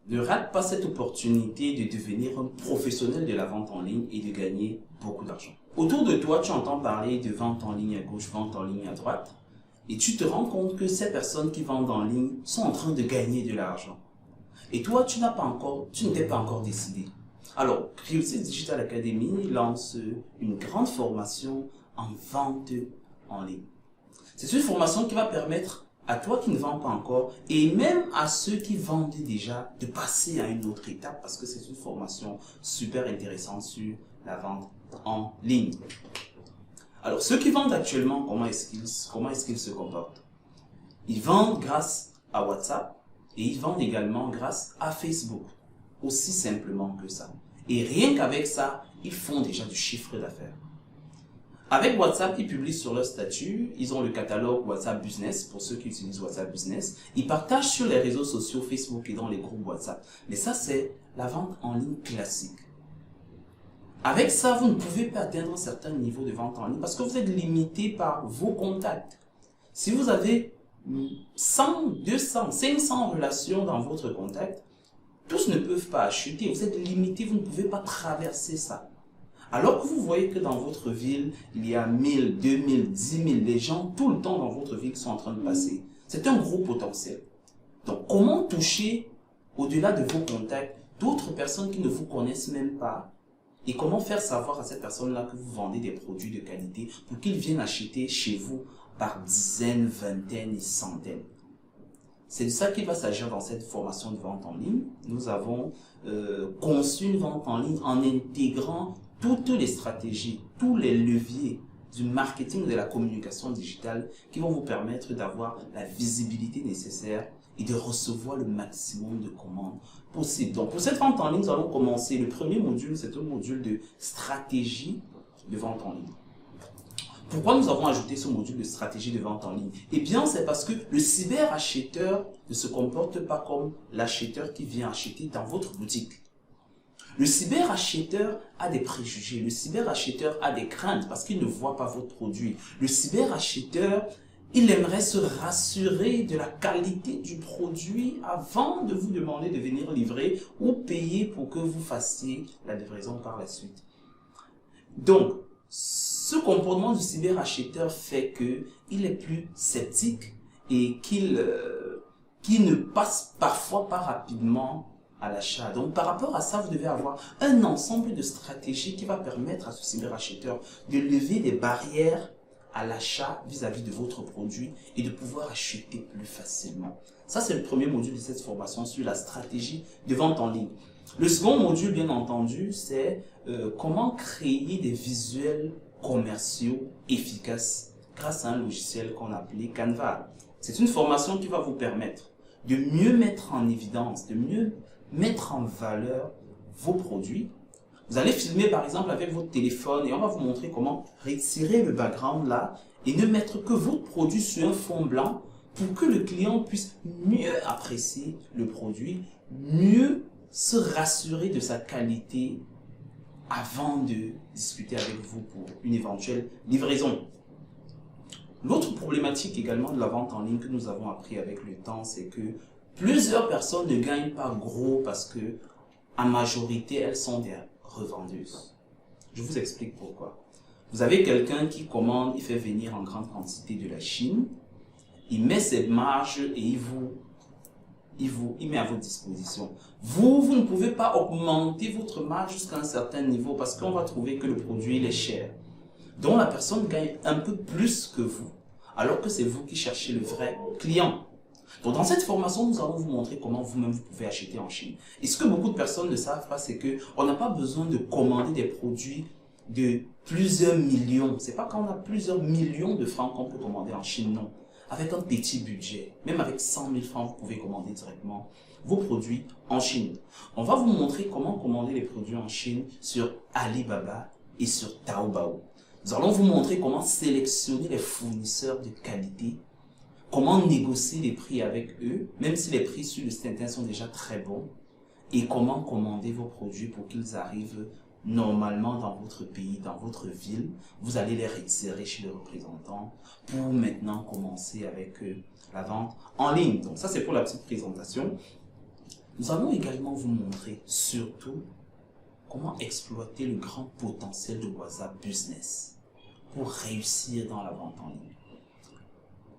Ne rate pas cette opportunité de devenir un professionnel de la vente en ligne et de gagner beaucoup d'argent. Autour de toi, tu entends parler de vente en ligne à gauche, vente en ligne à droite, et tu te rends compte que ces personnes qui vendent en ligne sont en train de gagner de l'argent. Et toi, tu ne t'es pas encore décidé. Alors, Réussite Digital Academy lance une grande formation en vente en ligne. C'est une formation qui va permettre à toi qui ne vends pas encore et même à ceux qui vendent déjà de passer à une autre étape parce que c'est une formation super intéressante sur la vente en ligne. Alors, ceux qui vendent actuellement, comment est-ce qu'ils se comportent? Ils vendent grâce à WhatsApp et ils vendent également grâce à Facebook. Aussi simplement que ça. Et rien qu'avec ça, ils font déjà du chiffre d'affaires. Avec WhatsApp, ils publient sur leur statut, ils ont le catalogue WhatsApp Business, pour ceux qui utilisent WhatsApp Business. Ils partagent sur les réseaux sociaux, Facebook et dans les groupes WhatsApp. Mais ça, c'est la vente en ligne classique. Avec ça, vous ne pouvez pas atteindre un certain niveau de vente en ligne parce que vous êtes limité par vos contacts. Si vous avez 100, 200, 500 relations dans votre contact, tous ne peuvent pas acheter. Vous êtes limité, vous ne pouvez pas traverser ça. Alors que vous voyez que dans votre ville, il y a 1000, 2000, 10 000, les gens tout le temps dans votre ville sont en train de passer. C'est un gros potentiel. Donc, comment toucher au-delà de vos contacts d'autres personnes qui ne vous connaissent même pas et comment faire savoir à cette personne-là que vous vendez des produits de qualité pour qu'ils viennent acheter chez vous par dizaines, vingtaines et centaines. C'est de ça qu'il va s'agir dans cette formation de vente en ligne. Nous avons conçu une vente en ligne en intégrant toutes les stratégies, tous les leviers du marketing et de la communication digitale qui vont vous permettre d'avoir la visibilité nécessaire et de recevoir le maximum de commandes possibles. Donc pour cette vente en ligne, nous allons commencer. Le premier module, c'est un module de stratégie de vente en ligne. Pourquoi nous avons ajouté ce module de stratégie de vente en ligne? Eh bien, c'est parce que le cyberacheteur ne se comporte pas comme l'acheteur qui vient acheter dans votre boutique. Le cyberacheteur a des préjugés, le cyberacheteur a des craintes parce qu'il ne voit pas votre produit. Le cyberacheteur, il aimerait se rassurer de la qualité du produit avant de vous demander de venir livrer ou payer pour que vous fassiez la livraison par la suite. Donc, ce comportement du cyberacheteur fait qu'il est plus sceptique et qu'il ne passe parfois pas rapidement à l'achat. Donc par rapport à ça, vous devez avoir un ensemble de stratégies qui va permettre à ce cyberacheteur de lever des barrières à l'achat vis-à-vis de votre produit et de pouvoir acheter plus facilement. Ça, c'est le premier module de cette formation sur la stratégie de vente en ligne. Le second module, bien entendu, c'est comment créer des visuels commerciaux efficaces grâce à un logiciel qu'on appelait Canva. C'est une formation qui va vous permettre de mieux mettre en évidence, de mieux mettre en valeur vos produits. Vous allez filmer par exemple avec votre téléphone et on va vous montrer comment retirer le background là et ne mettre que votre produit sur un fond blanc pour que le client puisse mieux apprécier le produit, mieux se rassurer de sa qualité avant de discuter avec vous pour une éventuelle livraison. L'autre problématique également de la vente en ligne que nous avons appris avec le temps, c'est que plusieurs personnes ne gagnent pas gros parce que, en majorité, elles sont des revendeuses. Je vous explique pourquoi. Vous avez quelqu'un qui commande, il fait venir en grande quantité de la Chine, il met ses marges et il met à votre disposition. Vous ne pouvez pas augmenter votre marge jusqu'à un certain niveau parce qu'on va trouver que le produit il est cher. Donc la personne gagne un peu plus que vous, alors que c'est vous qui cherchez le vrai client. Donc dans cette formation, nous allons vous montrer comment vous-même vous pouvez acheter en Chine. Et ce que beaucoup de personnes ne savent pas, c'est qu'on n'a pas besoin de commander des produits de plusieurs millions. C'est pas quand on a plusieurs millions de francs qu'on peut commander en Chine, non. Avec un petit budget, même avec 100 000 francs, vous pouvez commander directement vos produits en Chine. On va vous montrer comment commander les produits en Chine sur Alibaba et sur Taobao. Nous allons vous montrer comment sélectionner les fournisseurs de qualité, comment négocier les prix avec eux, même si les prix sur le site internet sont déjà très bons, et comment commander vos produits pour qu'ils arrivent normalement dans votre pays, dans votre ville. Vous allez les retirer chez le représentant pour maintenant commencer avec la vente en ligne. Donc ça, c'est pour la petite présentation. Nous allons également vous montrer surtout comment exploiter le grand potentiel de WhatsApp Business pour réussir dans la vente en ligne.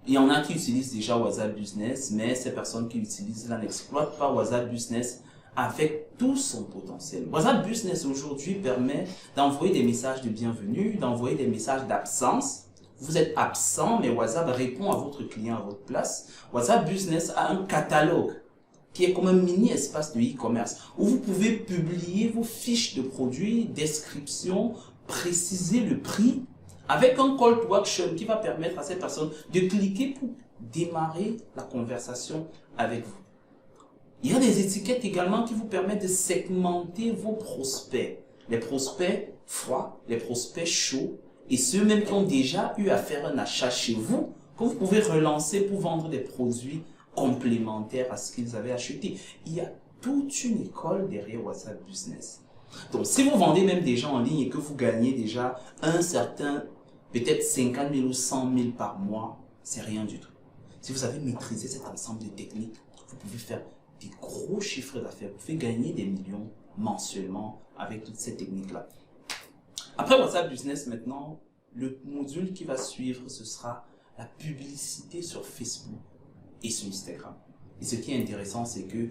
Il y en a qui utilisent déjà WhatsApp Business, mais ces personnes qui l'utilisent là n'exploitent pas WhatsApp Business avec tout son potentiel. WhatsApp Business aujourd'hui permet d'envoyer des messages de bienvenue, d'envoyer des messages d'absence. Vous êtes absent, mais WhatsApp répond à votre client à votre place. WhatsApp Business a un catalogue qui est comme un mini espace de e-commerce où vous pouvez publier vos fiches de produits, descriptions, préciser le prix avec un call to action qui va permettre à ces personnes de cliquer pour démarrer la conversation avec vous. Il y a des étiquettes également qui vous permettent de segmenter vos prospects. Les prospects froids, les prospects chauds et ceux même qui ont déjà eu à faire un achat chez vous que vous pouvez relancer pour vendre des produits complémentaires à ce qu'ils avaient acheté. Il y a toute une école derrière WhatsApp Business. Donc, si vous vendez même des gens en ligne et que vous gagnez déjà un certain, peut-être 50 000 ou 100 000 par mois, c'est rien du tout. Si vous avez maîtrisé cet ensemble de techniques, vous pouvez faire des gros chiffres d'affaires. Vous pouvez gagner des millions mensuellement avec toutes ces techniques-là. Après WhatsApp Business, maintenant, le module qui va suivre, ce sera la publicité sur Facebook et sur Instagram. Et ce qui est intéressant, c'est que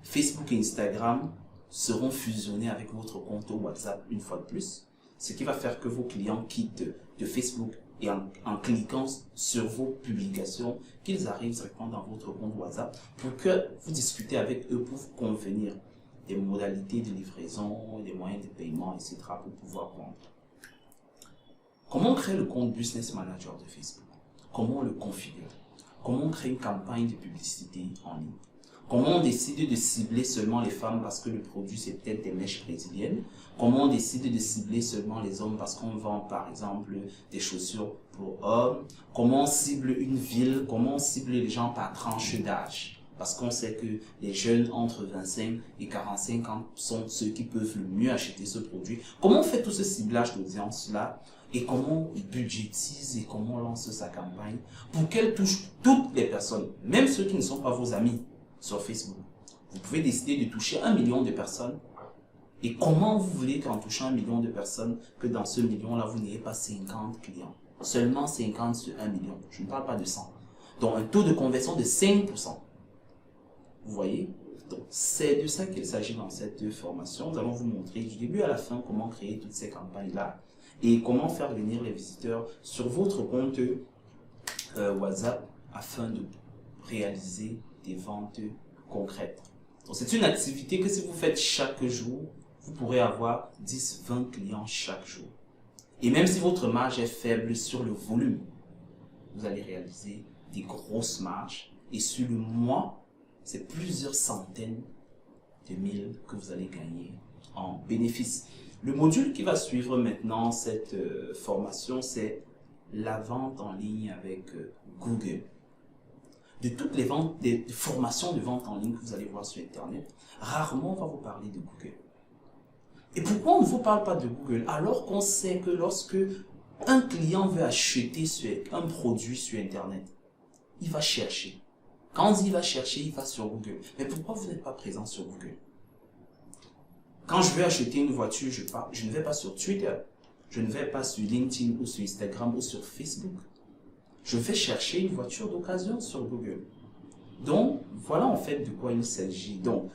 Facebook et Instagram seront fusionnés avec votre compte WhatsApp une fois de plus, ce qui va faire que vos clients quittent de Facebook et en cliquant sur vos publications, qu'ils arrivent directement dans votre compte WhatsApp pour que vous discutez avec eux pour vous convenir des modalités de livraison, des moyens de paiement, etc. pour pouvoir vendre. Comment créer le compte Business Manager de Facebook? Comment on le configure? Comment on crée une campagne de publicité en ligne? Comment on décide de cibler seulement les femmes parce que le produit c'est peut-être des mèches brésiliennes? Comment on décide de cibler seulement les hommes parce qu'on vend par exemple des chaussures pour hommes? Comment on cible une ville? Comment on cible les gens par tranche d'âge? Parce qu'on sait que les jeunes entre 25 et 45 ans sont ceux qui peuvent le mieux acheter ce produit. Comment on fait tout ce ciblage d'audience-là? Et comment on budgétise et comment on lance sa campagne pour qu'elle touche toutes les personnes, même ceux qui ne sont pas vos amis sur Facebook. Vous pouvez décider de toucher 1 million de personnes. Et comment vous voulez qu'en touchant 1 million de personnes, que dans ce million-là, vous n'ayez pas 50 clients? Seulement 50 sur 1 million. Je ne parle pas de 100. Donc un taux de conversion de 5%. Vous voyez? Donc c'est de ça qu'il s'agit dans cette formation. Nous allons vous montrer du début à la fin comment créer toutes ces campagnes-là et comment faire venir les visiteurs sur votre compte WhatsApp afin de réaliser des ventes concrètes. Donc c'est une activité que si vous faites chaque jour, vous pourrez avoir 10-20 clients chaque jour. Et même si votre marge est faible sur le volume, vous allez réaliser des grosses marges. Et sur le mois, c'est plusieurs centaines de mille que vous allez gagner en bénéfices. Le module qui va suivre maintenant cette formation, c'est la vente en ligne avec Google. De toutes les ventes, des formations de vente en ligne que vous allez voir sur Internet, rarement on va vous parler de Google. Et pourquoi on ne vous parle pas de Google alors qu'on sait que lorsque un client veut acheter un produit sur Internet, il va chercher. Quand il va chercher, il va sur Google. Mais pourquoi vous n'êtes pas présent sur Google? Quand je veux acheter une voiture, je ne vais pas sur Twitter. Je ne vais pas sur LinkedIn ou sur Instagram ou sur Facebook. Je vais chercher une voiture d'occasion sur Google. Donc, voilà en fait de quoi il s'agit. Donc,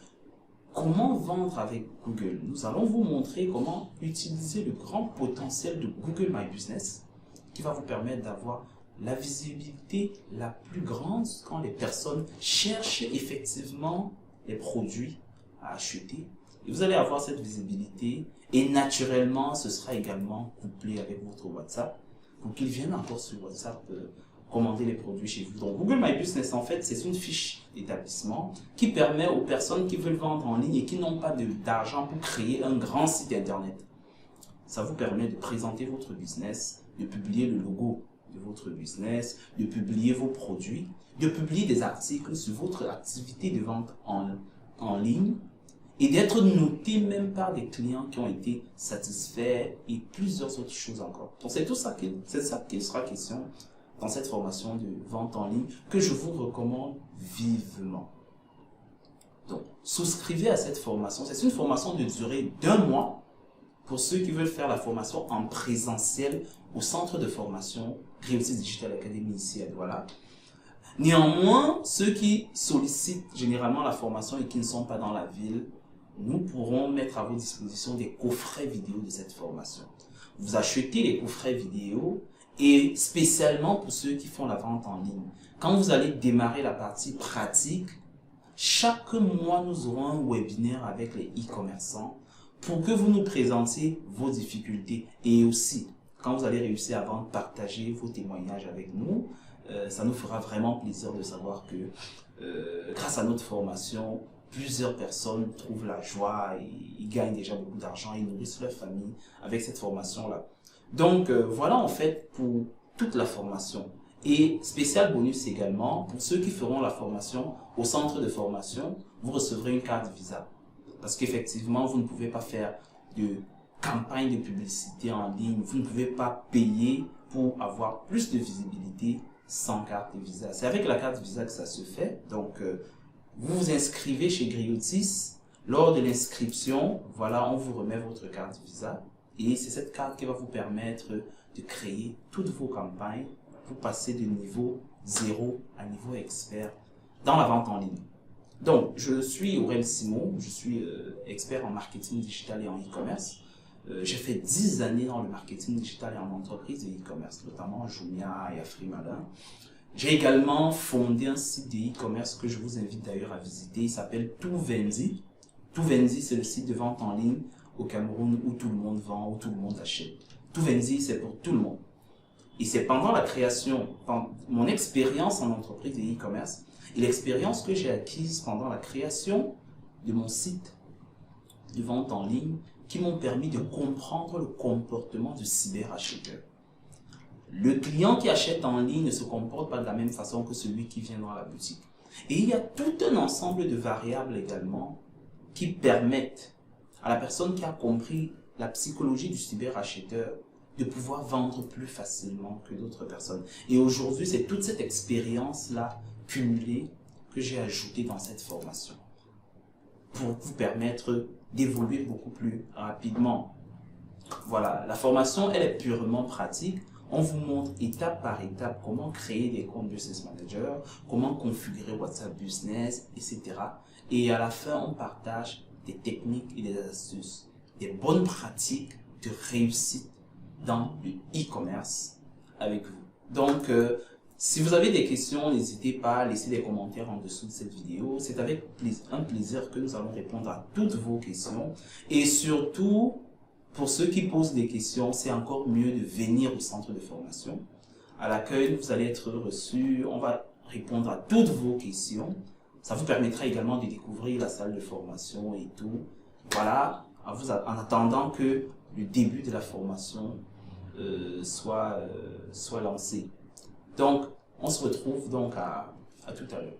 comment vendre avec Google? Nous allons vous montrer comment utiliser le grand potentiel de Google My Business qui va vous permettre d'avoir la visibilité la plus grande quand les personnes cherchent effectivement les produits à acheter. Et vous allez avoir cette visibilité et naturellement, ce sera également couplé avec votre WhatsApp pour qu'ils viennent encore sur WhatsApp commander les produits chez vous. Donc, Google My Business, en fait, c'est une fiche d'établissement qui permet aux personnes qui veulent vendre en ligne et qui n'ont pas d'argent pour créer un grand site Internet. Ça vous permet de présenter votre business, de publier le logo de votre business, de publier vos produits, de publier des articles sur votre activité de vente en ligne et d'être noté même par des clients qui ont été satisfaits et plusieurs autres choses encore. Donc c'est ça qu'il sera question dans cette formation de vente en ligne que je vous recommande vivement. Donc, souscrivez à cette formation. C'est une formation de durée d'1 mois pour ceux qui veulent faire la formation en présentiel au centre de formation Griotis Digital Academy ici à Douala. Néanmoins, ceux qui sollicitent généralement la formation et qui ne sont pas dans la ville, nous pourrons mettre à vos dispositions des coffrets vidéo de cette formation. Vous achetez les coffrets vidéo et spécialement pour ceux qui font la vente en ligne. Quand vous allez démarrer la partie pratique, chaque mois, nous aurons un webinaire avec les e-commerçants pour que vous nous présentiez vos difficultés et aussi, quand vous allez réussir à vendre, partager vos témoignages avec nous. Ça nous fera vraiment plaisir de savoir que grâce à notre formation, plusieurs personnes trouvent la joie et ils gagnent déjà beaucoup d'argent et nourrissent leur famille avec cette formation-là. Donc voilà en fait pour toute la formation. Et spécial bonus également, pour ceux qui feront la formation au centre de formation, vous recevrez une carte Visa. Parce qu'effectivement, vous ne pouvez pas faire de campagne de publicité en ligne, vous ne pouvez pas payer pour avoir plus de visibilité sans carte Visa. C'est avec la carte Visa que ça se fait. Donc, vous vous inscrivez chez Griotis. Lors de l'inscription, voilà, on vous remet votre carte Visa. Et c'est cette carte qui va vous permettre de créer toutes vos campagnes pour passer de niveau 0 à niveau expert dans la vente en ligne. Donc, je suis Aurel Simon, je suis expert en marketing digital et en e-commerce. J'ai fait 10 années dans le marketing digital et en entreprise de e-commerce, notamment Jumia et Afrimalin. J'ai également fondé un site de e-commerce que je vous invite d'ailleurs à visiter. Il s'appelle Tuvendi. Tuvendi, c'est le site de vente en ligne au Cameroun où tout le monde vend, où tout le monde achète. Tuvendi, c'est pour tout le monde. Et c'est pendant la création, pendant mon expérience en entreprise de e-commerce et l'expérience que j'ai acquise pendant la création de mon site de vente en ligne qui m'ont permis de comprendre le comportement du cyberacheteur. Le client qui achète en ligne ne se comporte pas de la même façon que celui qui vient dans la boutique. Et il y a tout un ensemble de variables également qui permettent à la personne qui a compris la psychologie du cyberacheteur de pouvoir vendre plus facilement que d'autres personnes. Et aujourd'hui, c'est toute cette expérience-là cumulée que j'ai ajoutée dans cette formation pour vous permettre d'évoluer beaucoup plus rapidement. Voilà, la formation, elle est purement pratique. On vous montre étape par étape comment créer des comptes Business Manager, comment configurer WhatsApp Business, etc. Et à la fin, on partage des techniques et des astuces, des bonnes pratiques de réussite dans le e-commerce avec vous. Donc, si vous avez des questions, n'hésitez pas à laisser des commentaires en dessous de cette vidéo. C'est avec un plaisir que nous allons répondre à toutes vos questions. Et surtout, pour ceux qui posent des questions, c'est encore mieux de venir au centre de formation. À l'accueil, vous allez être reçus. On va répondre à toutes vos questions. Ça vous permettra également de découvrir la salle de formation et tout. Voilà, en attendant que le début de la formation soit lancé. Donc, on se retrouve donc à tout à l'heure.